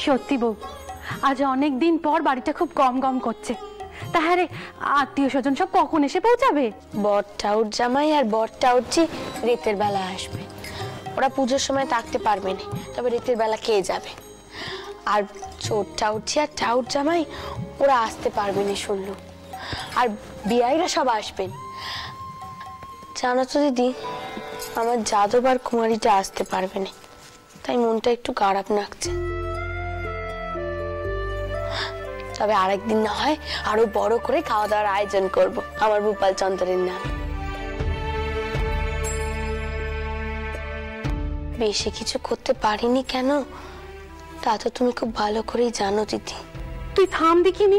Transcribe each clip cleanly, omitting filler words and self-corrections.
সত্যি বউ, আজ অনেক দিন পর বাড়িটা খুব গম গম করছে। তাহলে আত্মীয় স্বজন সব কখন এসে পৌঁছাবে? বর টাউট জামাই আর বর টাউটজি রাতের বেলা আসবে। ওরা পুজোর সময় থাকতে পারবে না, তবে রাতের বেলা কে যাবে? আর চোর টাউটজি আর টাউট জামাই ওরা আসতে পারবে না শুনলো। আর বিয়াইরা সব আসবেন। জানো তো দিদি, আমার যাদব আর কুমারীটা আসতে পারবে না, তাই মনটা একটু খারাপ লাগছে। তবে আরেকদিন না হয় আরো বড় করে খাওয়া দাওয়ার আয়োজন করব আমার ভূপাল চন্দ্রের নামে। বেশি কিছু করতে পারিনি কেন তা তো তুমি খুব ভালো করেই জানো দিদি। তুই থাম দেখিনি,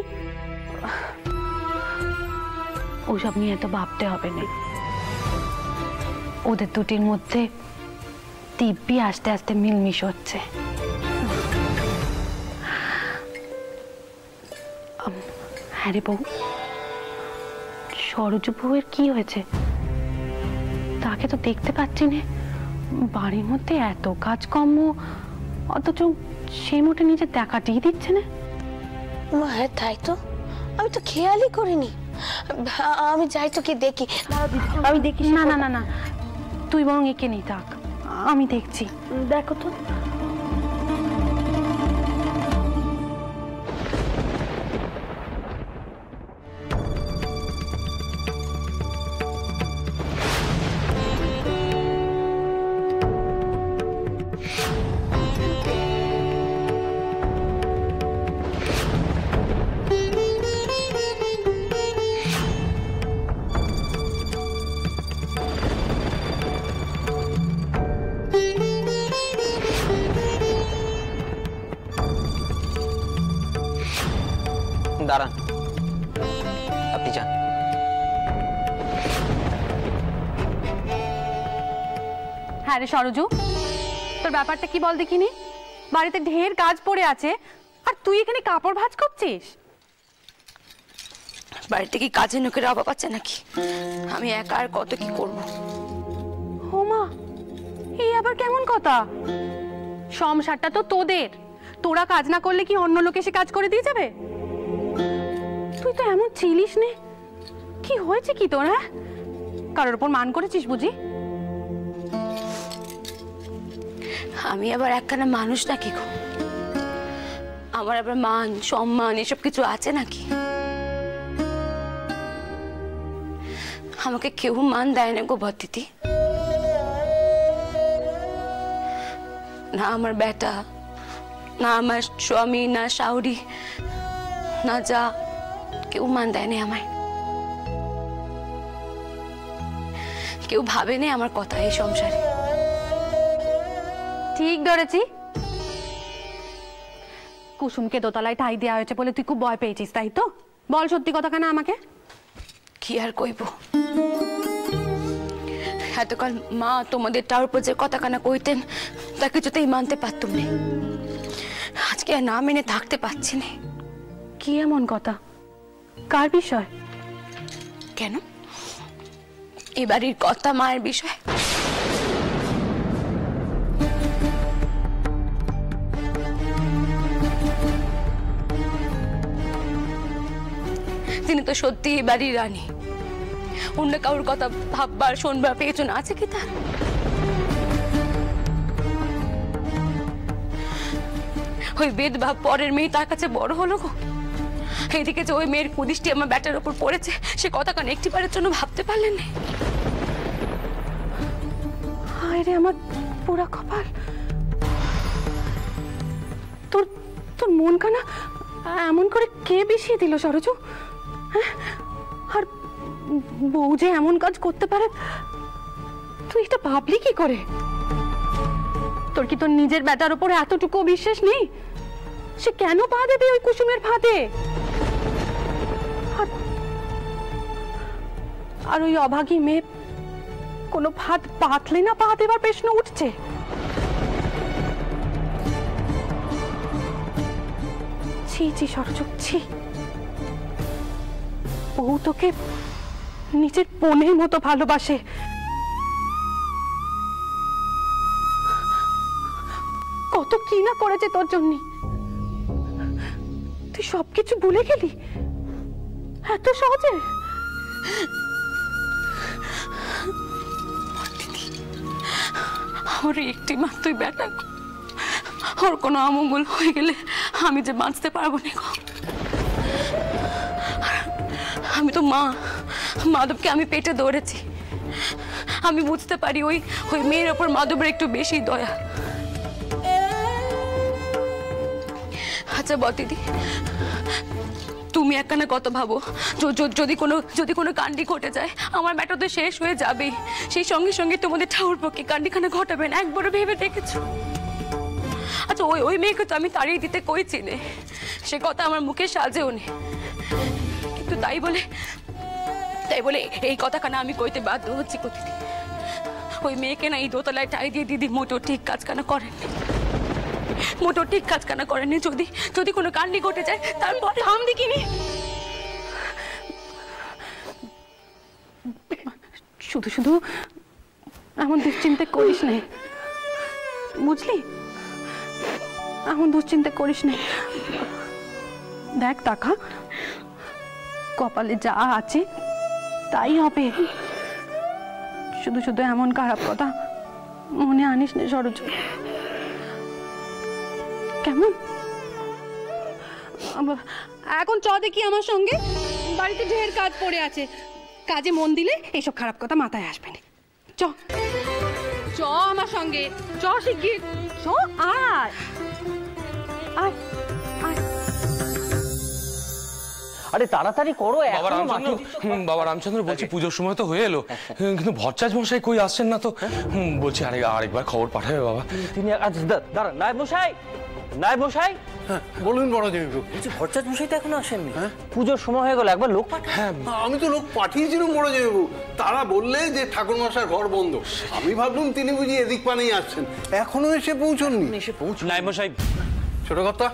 ওসব নিয়ে তো ভাবতে হবে না। ওদের দুটির মধ্যে দিব্যি আস্তে আস্তে মিলমিশ হচ্ছে। হ্যাঁ রে বউ, সরজু বউয়ের কি হয়েছে? তাকে তো দেখতে পাচ্ছি না। বাড়ির মধ্যে এত কাজকর্ম, অথচ সে মোটে নিজের দেখাটিই দিচ্ছে না। হ্যাঁ তাই তো, আমি তো খেয়ালই করিনি। আমি যাই তো কি দেখি। আমি দেখি। না না না না, তুই বরং একে নেই থাক, আমি দেখছি। দেখো তো। দাঁড়ান, আপনি যান। হ্যাঁ রে সরজু, তোর ব্যাপারটা কি বল দেখিনি? বাড়িতে ঢের কাজ পড়ে আছে আর তুই এখানে কাপড় ভাঁজ করছিস। বাড়িতে কি কাজের লোকের অভাব আছে নাকি? আমি একা আর কত কি করব? ও মা, এই আবার কেমন কথা? সংসারটা তো তোদের, তোরা কাজ না করলে কি অন্য লোক এসে কাজ করে দিয়ে যাবে? তুই তো এমন ছিলিস নে। কি হয়েছে কি তোর? হ্যাঁ, কারোর উপর মান করেছিস বুঝি? আমি আবার একখানা মানুষ নাকি গো? আমার আবার মান সম্মান এসব কিছু আছে নাকি? আমাকে কেউ মান দেয় না গো বদিদি। না আমার বেটা, না আমার স্বামী, না শাউরি, না যা, কেউ মান দেয় না আমায়। কেউ ভাবে না আমার কথা এই সংসারে। ঠিক ধরেছি। কুসুমকে দোতলায় ঠাই দেওয়া হয়েছে বলে তুই খুব ভয় পেয়েছিস, তাই তো? বল সত্যি কথা কেন আমাকে। কি আর কইব, এতকাল মা তোমাদের টাওয়ার উপর যে কথা কানা কইতেন তা কিছুতেই মানতে পারতুম না। আজকে আর না মেনে থাকতে পারছি না। কি এমন কথা? কার বিষয়? কেন? এ বাড়ির কথা মায়ের বিষয়। তিনি তো সত্যি এ বাড়ির রানী। অন্য কারোর কথা ভাববার শুনবার পেছন আছে কি তার? ওই বেদভাব পরের মেয়ে তার কাছে বড় হলো গো। এদিকে যে ওই মেয়ের কুদৃষ্টি আমার ব্যাটার উপর পড়েছে, সে কথা কান একটিবারের জন্য ভাবতে পারলেন না। হায় রে আমার পুরা কপাল। তোর তোর মন কানা এমন করে কে বিষিয়ে দিল সরজু? হ্যাঁ, আর বউ যে এমন কাজ করতে পারে তুই এটা ভাবলি কি করে? তোর কি তোর নিজের ব্যাটার উপরে এতটুকু বিশ্বাস নেই? সে কেন পা দেবে ওই কুসুমের ফাঁদে? আর ওই অভাগী মেয়ে কোনো ফাঁদ পাতলে না পা দেবার প্রশ্ন উঠছে। ছি ছি সরজু, ছি। বউ তোকে নিজের বোনের মতো ভালোবাসে। কত কি না করেছে তোর জন্য। তুই সবকিছু ভুলে গেলি এত সহজে? ওর একটি মাত্রই বেটা, ওর কোনো অমঙ্গল হয়ে গেলে আমি যে বাঁচতে পারবো না গো। আমি তো মা, মাধবকে আমি পেটে ধরেছি, আমি বুঝতে পারি ওই ওই মেয়ের ওপর মাধবের একটু বেশি দয়া। আচ্ছা বদিদি, তুমি একখানা কত ভাবো, যদি কোনো কাণ্ডি ঘটে যায় আমার ব্যাটা তো শেষ হয়ে যাবেই, সেই সঙ্গে সঙ্গে তোমাদের ঠাকুরপোকে কাণ্ডিখানা ঘটাবেন, একবারও ভেবে দেখেছো? আচ্ছা ওই মেয়েকে তো আমি তাড়িয়ে দিতে কইছি নে, সে কথা আমার মুখে সাজেও নে, কিন্তু তাই বলে এই কথা কানা আমি কইতে বাধ্য হচ্ছি প্রতিদিন। ওই মেয়েকে না এই দোতলায় ঠাই দিয়ে দিদি মোটো ঠিক কাজ কানা করেননি, মোটো ঠিক কাজ কানা করেননি। যদি কোনো কাণ্ডি ঘটে যায় তারপর থাম দেখিনি। শুধু শুধু এমন দুশ্চিন্তা করিস না, বুঝলি? এমন দুশ্চিন্তা করিস না। দেখ টাকা, কপালে যা আছে তাই হবে। শুধু শুধু এমন খারাপ কথা মনে আনিস না সরোজ, কেমন? এখন চ দেখি আমার সঙ্গে, বাড়িতে ঢের কাজ পড়ে আছে, কাজে মন দিলে এইসব খারাপ কথা মাথায় আসবে না। চ চ আমার সঙ্গে, চ শিগগির চ, আয় আয় আয়। আরে তাড়াতাড়ি করো। বাবা রামচন্দ্র বলছি পুজোর সময় তো হয়ে এলো, কিন্তু ভট্টাচ মশাই কই আসছেন না তো, বলছি আরেকবার খবর পাঠাবে বাবা। তিনি দাঁড়ান, নায়েব মশাই, নায়েব মশাই। বলুন বড় জমিদার। বলছি ভট্টাচ মশাই তো এখনো আসেননি, পুজোর সময় হয়ে গেল, একবার লোক পাঠান। হ্যাঁ আমি তো লোক পাঠিয়েছিলাম বড় জমিদার, তারা বললে যে ঠাকুর মশার ঘর বন্ধ। আমি ভাবলাম তিনি বুঝি এদিক পানেই আসছেন, এখনো এসে পৌঁছননি। এসে পৌঁছ। নায়েব মশাই, ছোট কথা,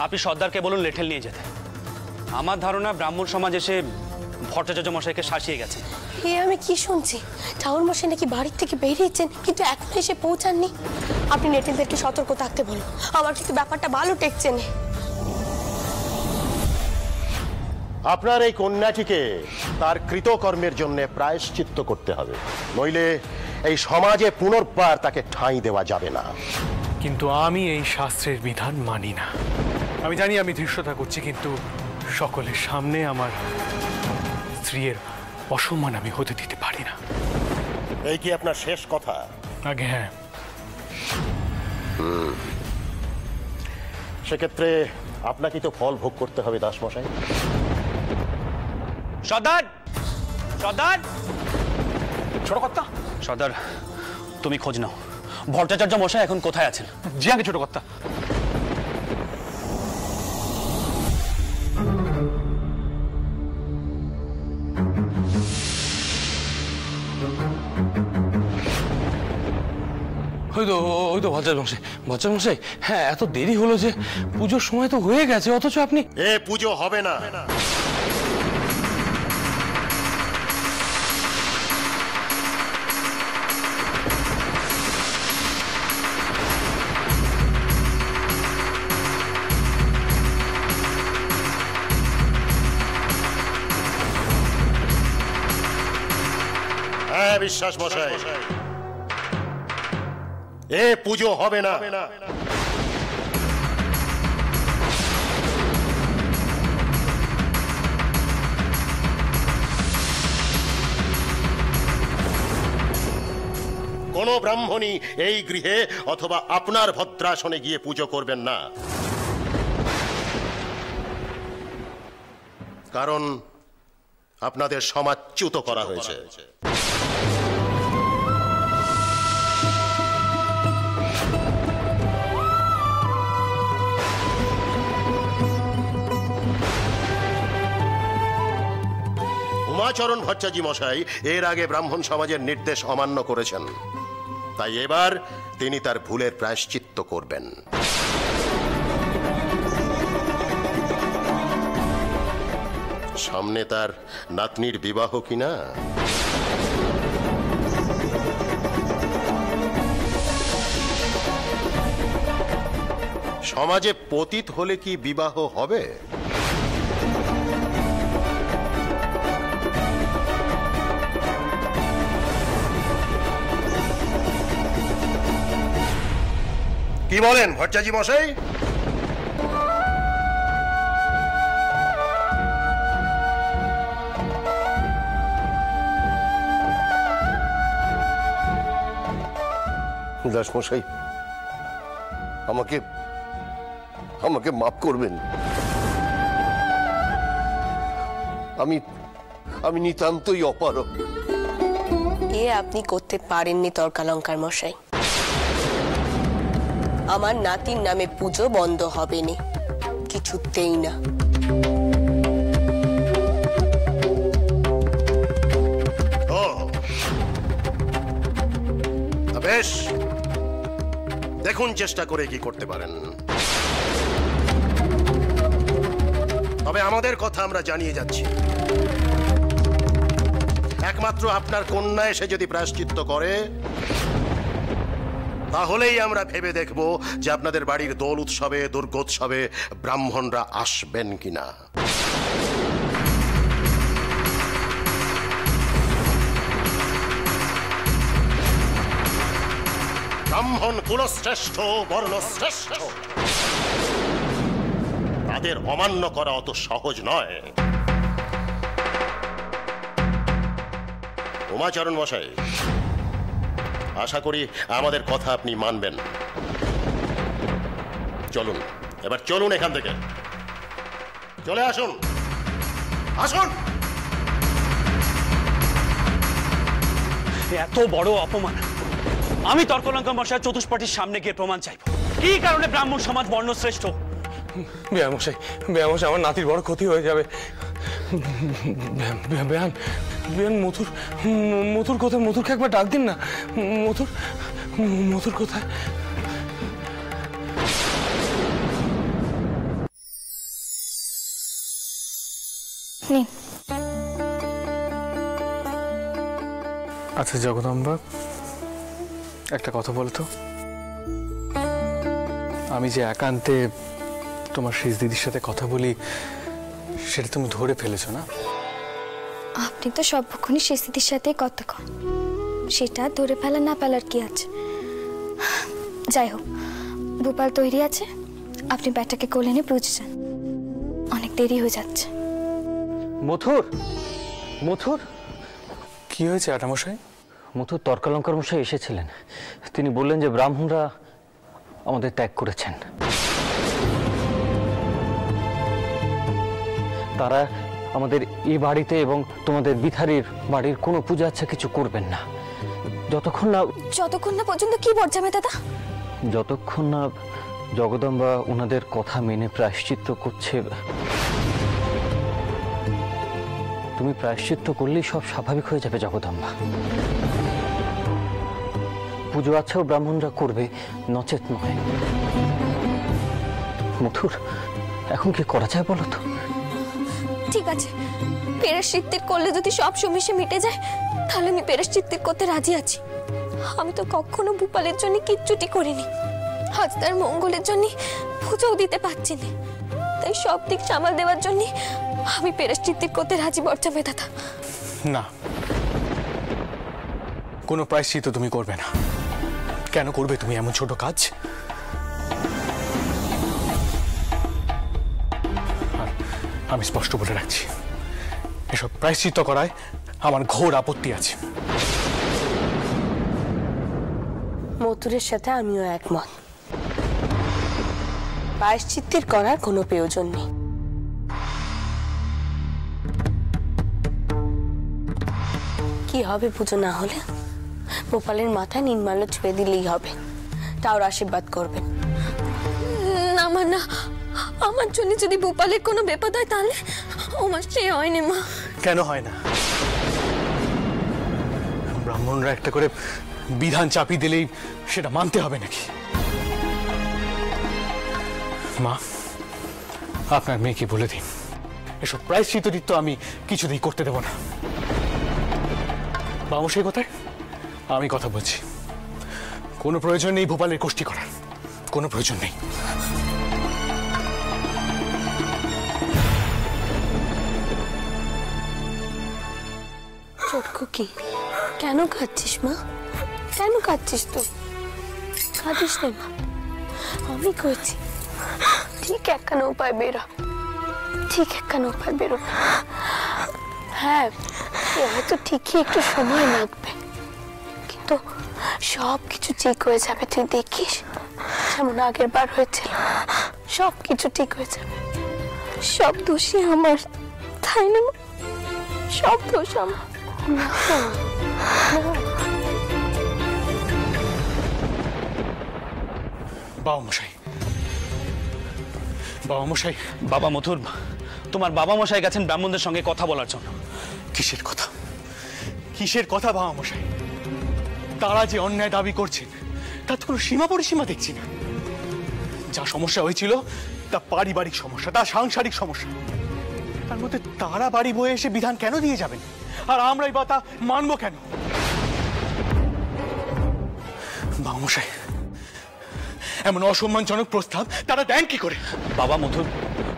আপনি সর্দারকে বলুন লেঠেল নিয়ে যেতে। আমার ধারণা ব্রাহ্মণ সমাজ এসে ভট্টাচার্য মশাইকে শাসিয়ে গেছে। এ আমি কি শুনছি, ঠাকুর মশাই নাকি বাড়ির থেকে বেরিয়েছেন কিন্তু এখনো এসে পৌঁছাননি। আপনি নেটিলদেরকে সতর্ক থাকতে বলুন, আমার কিন্তু ব্যাপারটা ভালো টেকছে না। আপনার এই কন্যাটিকে তার কৃতকর্মের জন্য প্রায়শ্চিত্ত করতে হবে, নইলে এই সমাজে পুনর্বার তাকে ঠাঁই দেওয়া যাবে না। কিন্তু আমি এই শাস্ত্রের বিধান মানি না। আমি জানি আমি ধৃষ্টতা করছি, কিন্তু সকলের সামনে আমার স্ত্রীর অসম্মান আমি হতে দিতে পারি না। এই কি আপনার শেষ কথা? আগে হ্যাঁ। সেক্ষেত্রে আপনাকে তো ফল ভোগ করতে হবে দাসমশাই। সর্দার, সর্দার, ছোট কর্তা। সর্দার তুমি খোঁজ নাও, ভট্টাচার্য মশাই এখন কোথায় আছেন? জি আগে ছোট কর্তা। ওই তো ভট্টাচ মশাই, হ্যাঁ এত দেরি হলো যে, পুজোর সময় তো হয়ে গেছে, অথচ আপনি। এ পুজো হবে না। হ্যাঁ বিশ্বাস মশাই, এ পুজো হবে না। কোন ব্রাহ্মণই এই গৃহে অথবা আপনার ভদ্রাসনে গিয়ে পুজো করবেন না, কারণ আপনাদের সমাজচ্যুত করা হয়েছে। উমাচরণ ভট্টাচার্য মশাই এর আগে ব্রাহ্মণ সমাজের নির্দেশ অমান্য করেছেন, তাই এবার তিনি তার ভুলের প্রায়শ্চিত্ত করবেন। সামনে তার নাতনির বিবাহ কিনা। সমাজে পতিত হলে কি বিবাহ হবে? কি বলেন ভট্টাচার্য মশাই? দাস মশাই, আমাকে আমাকে মাফ করবেন। আমি নিতান্তই অপারগ। এ আপনি করতে পারেননি তর্কালঙ্কার মশাই। আমার নাতির নামে পুজো বন্ধ হবে না, কিছুতেই না। বেশ, দেখুন চেষ্টা করে কি করতে পারেন। তবে আমাদের কথা আমরা জানিয়ে যাচ্ছি, একমাত্র আপনার কন্যা এসে যদি প্রায়শ্চিত্ত করে, তাহলেই আমরা ভেবে দেখব যে আপনাদের বাড়ির দোল উৎসবে, দুর্গোৎসবে ব্রাহ্মণরা আসবেন কিনা। ব্রাহ্মণ কুলশ্রেষ্ঠ, বর্ণশ্রেষ্ঠ, তাদের অমান্য করা অত সহজ নয়। উমাচরণ মশাই, আশা করি আমাদের কথা আপনি মানবেন। চলুন, এবার চলুন এখান থেকে, চলে আসুন, আসুন। এত বড় অপমান আমি তর্কলঙ্কার মশাই চতুষ্পাঠীর সামনে গিয়ে প্রমাণ চাইব। কি কারণে ব্রাহ্মণ সমাজ বর্ণশ্রেষ্ঠ? বেয়ামশাই, বেয়ামশাই, আমার নাতির বড় ক্ষতি হয়ে যাবে। বেয়ান, বেয়ান, মথুর কোথায়? মথুরকে একবার ডাক দিন না। মথুর কোথায়? আচ্ছা জগদম্বা, একটা কথা বলতো, আমি যে একান্তে তোমার শেষ দিদির সাথে কথা বলি, সেটা তুমি ধরে ফেলেছো না? আপনি তো সবক্ষণই শেষ দিদির সাথে কথা কন, সেটা ধরে ফেলা না ফেলার কি আছে? যাই হোক, ভোপাল তৈরি আছে, আপনি ব্যাটাকে কোলে নিয়ে পৌঁছে যান, অনেক দেরি হয়ে যাচ্ছে। মথুর কি হয়েছে আটামশাই? মথুর তর্কালঙ্কার মশাই এসেছিলেন, তিনি বললেন যে ব্রাহ্মণরা আমাদের ত্যাগ করেছেন, তারা আমাদের এই বাড়িতে এবং তোমাদের বিথারির বাড়ির কোনো পূজা আচ্ছা কিছু করবেন না, যতক্ষণ না পর্যন্ত। কি বলছেন দাদা? যতক্ষণ না জগদম্বা ওনাদের কথা মেনে প্রায়শ্চিত্ত করছে। তুমি প্রায়শ্চিত্ত করলেই সব স্বাভাবিক হয়ে যাবে জগদম্বা। পুজো আচ্ছাও ব্রাহ্মণরা করবে, নচেত নয়। মথুর, এখন কি করা যায় বলো তো? ঠিক আছে, প্রায়শ্চিত্ত করলে যদি সব সমস্যা মিটে যায়, তাহলে আমি প্রায়শ্চিত্ত করতে রাজি আছি। আমি তো কখনো ভূপালের জন্য কিচ্ছুটি করিনি, আজ তার মঙ্গলের জন্য পুজোও দিতে পারছি না, তাই সব দিক সামাল দেওয়ার জন্য আমি প্রায়শ্চিত্ত করতে রাজি বর্জাবে দাদা। না, কোনো প্রায়শ্চিত্ত তুমি করবে না। কেন করবে তুমি এমন ছোট কাজ? আমি স্পষ্ট বলে রাখছি, এসব প্রায়শ্চিত্ত করায় আমার ঘোর আপত্তি আছে। মথুরের সাথে আমিও একমত, প্রায়শ্চিত্তের করার কোনো প্রয়োজন নেই। কি হবে পুজো না হলে? গোপালের মাথায় নির্মাল্য ছুঁয়ে দিলেই হবে, তাও আশীর্বাদ করবেন। না মা, না, আমার জন্য যদি ভূপালের কোনো বিপদ হয় তাহলে আমার সে হয়নি মা। কেন হয় না? ব্রাহ্মণরা একটা করে বিধান চাপিয়ে দিলেই সেটা মানতে হবে নাকি? মা, আপনার মেয়েকে বলে দিন, এসব প্রায়শ্চিত্ত আমি কিছুতেই করতে দেব না। বাবু সেই কথায় আমি কথা বলছি, কোনো প্রয়োজন নেই ভোপালের কোষ্ঠী করার, কোনো প্রয়োজন নেই। খুকি, কেন কাঁদছিস মা? কেন কাঁদছিস তুই? কাঁদিস না মা, আমি কইছি ঠিক একখানা উপায় বেরো, ঠিক একখানা উপায় বেরো। হ্যাঁ, হয়তো ঠিকই একটু সময় লাগবে, কিন্তু সব কিছু ঠিক হয়ে যাবে। তুই দেখিস, যেমন আগের বার হয়েছিল, সব কিছু ঠিক হয়ে যাবে। সব দোষী আমার, তাই না? সব দোষ আমার। বাবা মশাই, বাবা মশাই, বাবা মথুর, তোমার বাবা মশাই গেছেন ব্রাহ্মণদের সঙ্গে কথা বলার জন্য। কিসের কথা? কিসের কথা বাবা মশাই? তারা যে অন্যায় দাবি করছেন তার তো কোনো সীমা পরিসীমা দেখছি না। যা সমস্যা হয়েছিল তা পারিবারিক সমস্যা, তা সাংসারিক সমস্যা। তার মধ্যে তারা বাড়ি বয়ে এসে বিধান কেন দিয়ে যাবেন, আর আমরাই বা তা মানবো কেন? বাবা মশাই, এমন অসম্মানজনক প্রস্তাব তারা দেন কি করে? বাবা মথুর,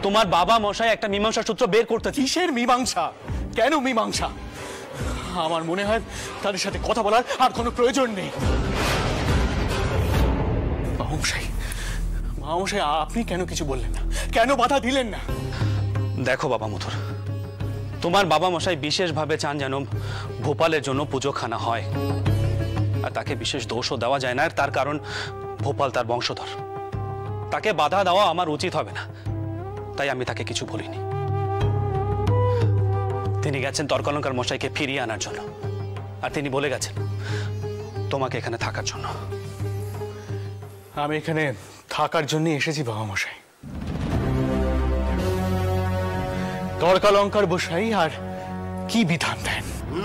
তোমার বাবা মশাই একটা মীমাংসা সূত্র বের করতে। কিসের মীমাংসা? কেন মীমাংসা? আমার মনে হয় তাদের সাথে কথা বলার আর কোনো প্রয়োজন নেই। বাবা মশাই, আপনি কেন কিছু বললেন না? কেন বাধা দিলেন না? দেখো বাবা মথুর, তোমার বাবা মশাই বিশেষভাবে চান যেন ভোপালের জন্য পুজোখানা হয়, আর তাকে বিশেষ দোষও দেওয়া যায় না। তার কারণ ভোপাল তার বংশধর, তাকে বাধা দেওয়া আমার উচিত হবে না, তাই আমি তাকে কিছু বলিনি। তিনি গেছেন তর্কালঙ্কার মশাইকে ফিরিয়ে আনার জন্য, আর তিনি বলে গেছেন তোমাকে এখানে থাকার জন্য। আমি এখানে থাকার জন্য এসেছি বাবা মশাই। তর্কালঙ্কার বসাই আর কি বিধান দেন?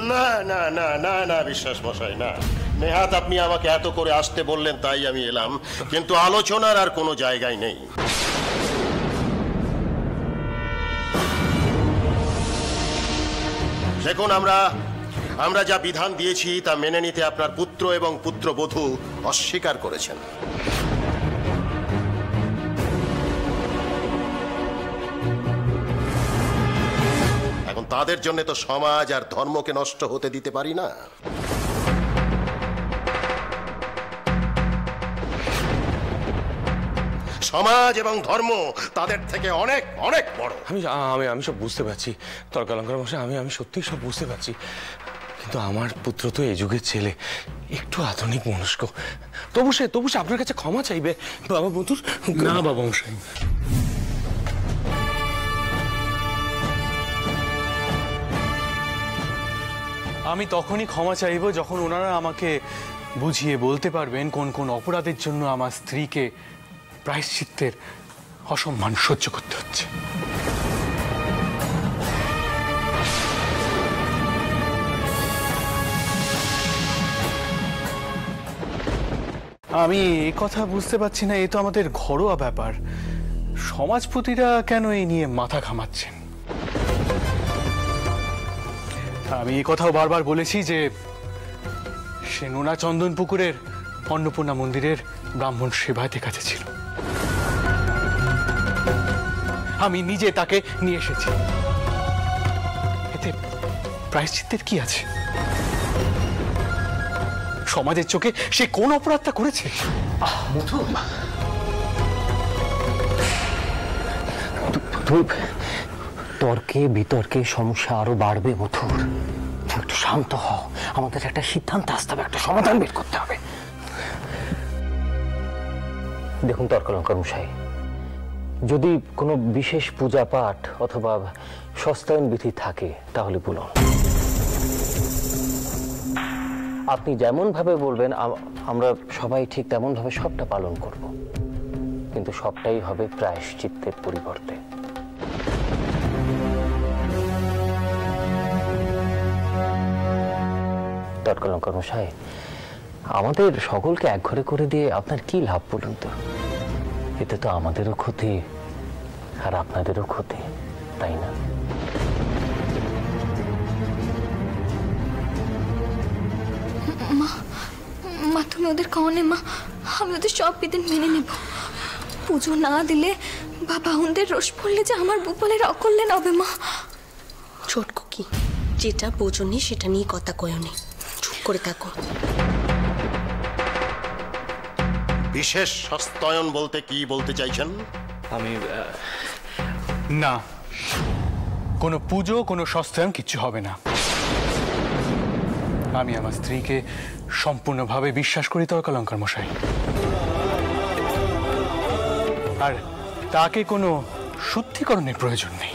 না না না না না বিশ্বাস মশাই, না। নেহাত আপনি আমাকে এত করে আসতে বললেন তাই আমি এলাম, কিন্তু আলোচনার আর কোনো জায়গায় নেই। দেখুন, আমরা যা বিধান দিয়েছি তা মেনে নিতে আপনার পুত্র এবং পুত্রবধূ অস্বীকার করেছেন। এখন তাদের জন্য তো সমাজ আর ধর্মকে নষ্ট হতে দিতে পারি না। সমাজ এবং ধর্ম তাদের থেকে অনেক অনেক বড়। আমি সব বুঝতে পারছি তর্কালঙ্কার মশাই, আমি সত্যিই সব বুঝতে পারছি, কিন্তু আমার পুত্র তো এই যুগের ছেলে, একটু আধুনিক মনস্ক। তবু সে আপনার কাছে ক্ষমা চাইবে বাবা মথুর। না বাবা মশাই, আমি তখনই ক্ষমা চাইব যখন ওনারা আমাকে বুঝিয়ে বলতে পারবেন কোন কোন অপরাধের জন্য আমার স্ত্রীকে প্রায়শ্চিত্তের অসম্মান সহ্য করতে হচ্ছে। আমি এই কথা বুঝতে পারছি না, এ তো আমাদের ঘরোয়া ব্যাপার। সমাজপতিরা কেন এই নিয়ে মাথা ঘামাচ্ছেন? আমি এই কথাও বারবার বলেছি যে সে নোনা চন্দনপুকুরের অন্নপূর্ণা মন্দিরের ব্রাহ্মণ সেবায়তের কাছে ছিল। আমি নিজে তাকে নিয়ে এসেছি। এতে প্রায়শ্চিত্তের কি আছে? সমাজের চোখে সে কোন অপরাধটা করেছে? তর্কে বিতর্কে সমস্যা আরো বাড়বে মথুর। একটু শান্ত হও, আমাদের একটা সিদ্ধান্ত আসতে হবে, একটা সমাধান বের করতে হবে। দেখুন তর্কালঙ্কার মশাই, যদি কোনো বিশেষ পূজা পাঠ অথবা সস্তায়ন বিধি থাকে তাহলে বলুন। আপনি যেমন ভাবে বলবেন আমরা সবাই ঠিক তেমন ভাবে সবটা পালন করব, কিন্তু সবটাই হবে প্রায়শ্চিত্তের পরিবর্তে। তর্কালঙ্কার মশাই, আমাদের সকলকে একঘরে করে দিয়ে আপনার কি লাভ বলুন তো? এতে তো আমাদেরও ক্ষতি আর আপনাদেরও ক্ষতি, তাই না? মা তুমি ওদের কওনে মা, আমি ওদের সব বিধান মেনে নেব। পুজো না দিলে বা বাউনদের রোষ পড়লে যে আমার ভোপালের অকল্যাণ হবে মা। ছোটকু কি যেটা বোঝনি সেটা নিয়ে কথা কয়ও নি, চুপ করে থাকো। বিশেষ সস্তায়ন বলতে কি বলতে চাইছেন? আমি না, কোনো পুজো কোনো সস্তায়ন কিচ্ছু হবে না। আমি আমার স্ত্রীকে সম্পূর্ণভাবে বিশ্বাস করি তর্কালঙ্কার মশাই, আর তাকে কোনো শুদ্ধিকরণের প্রয়োজন নেই।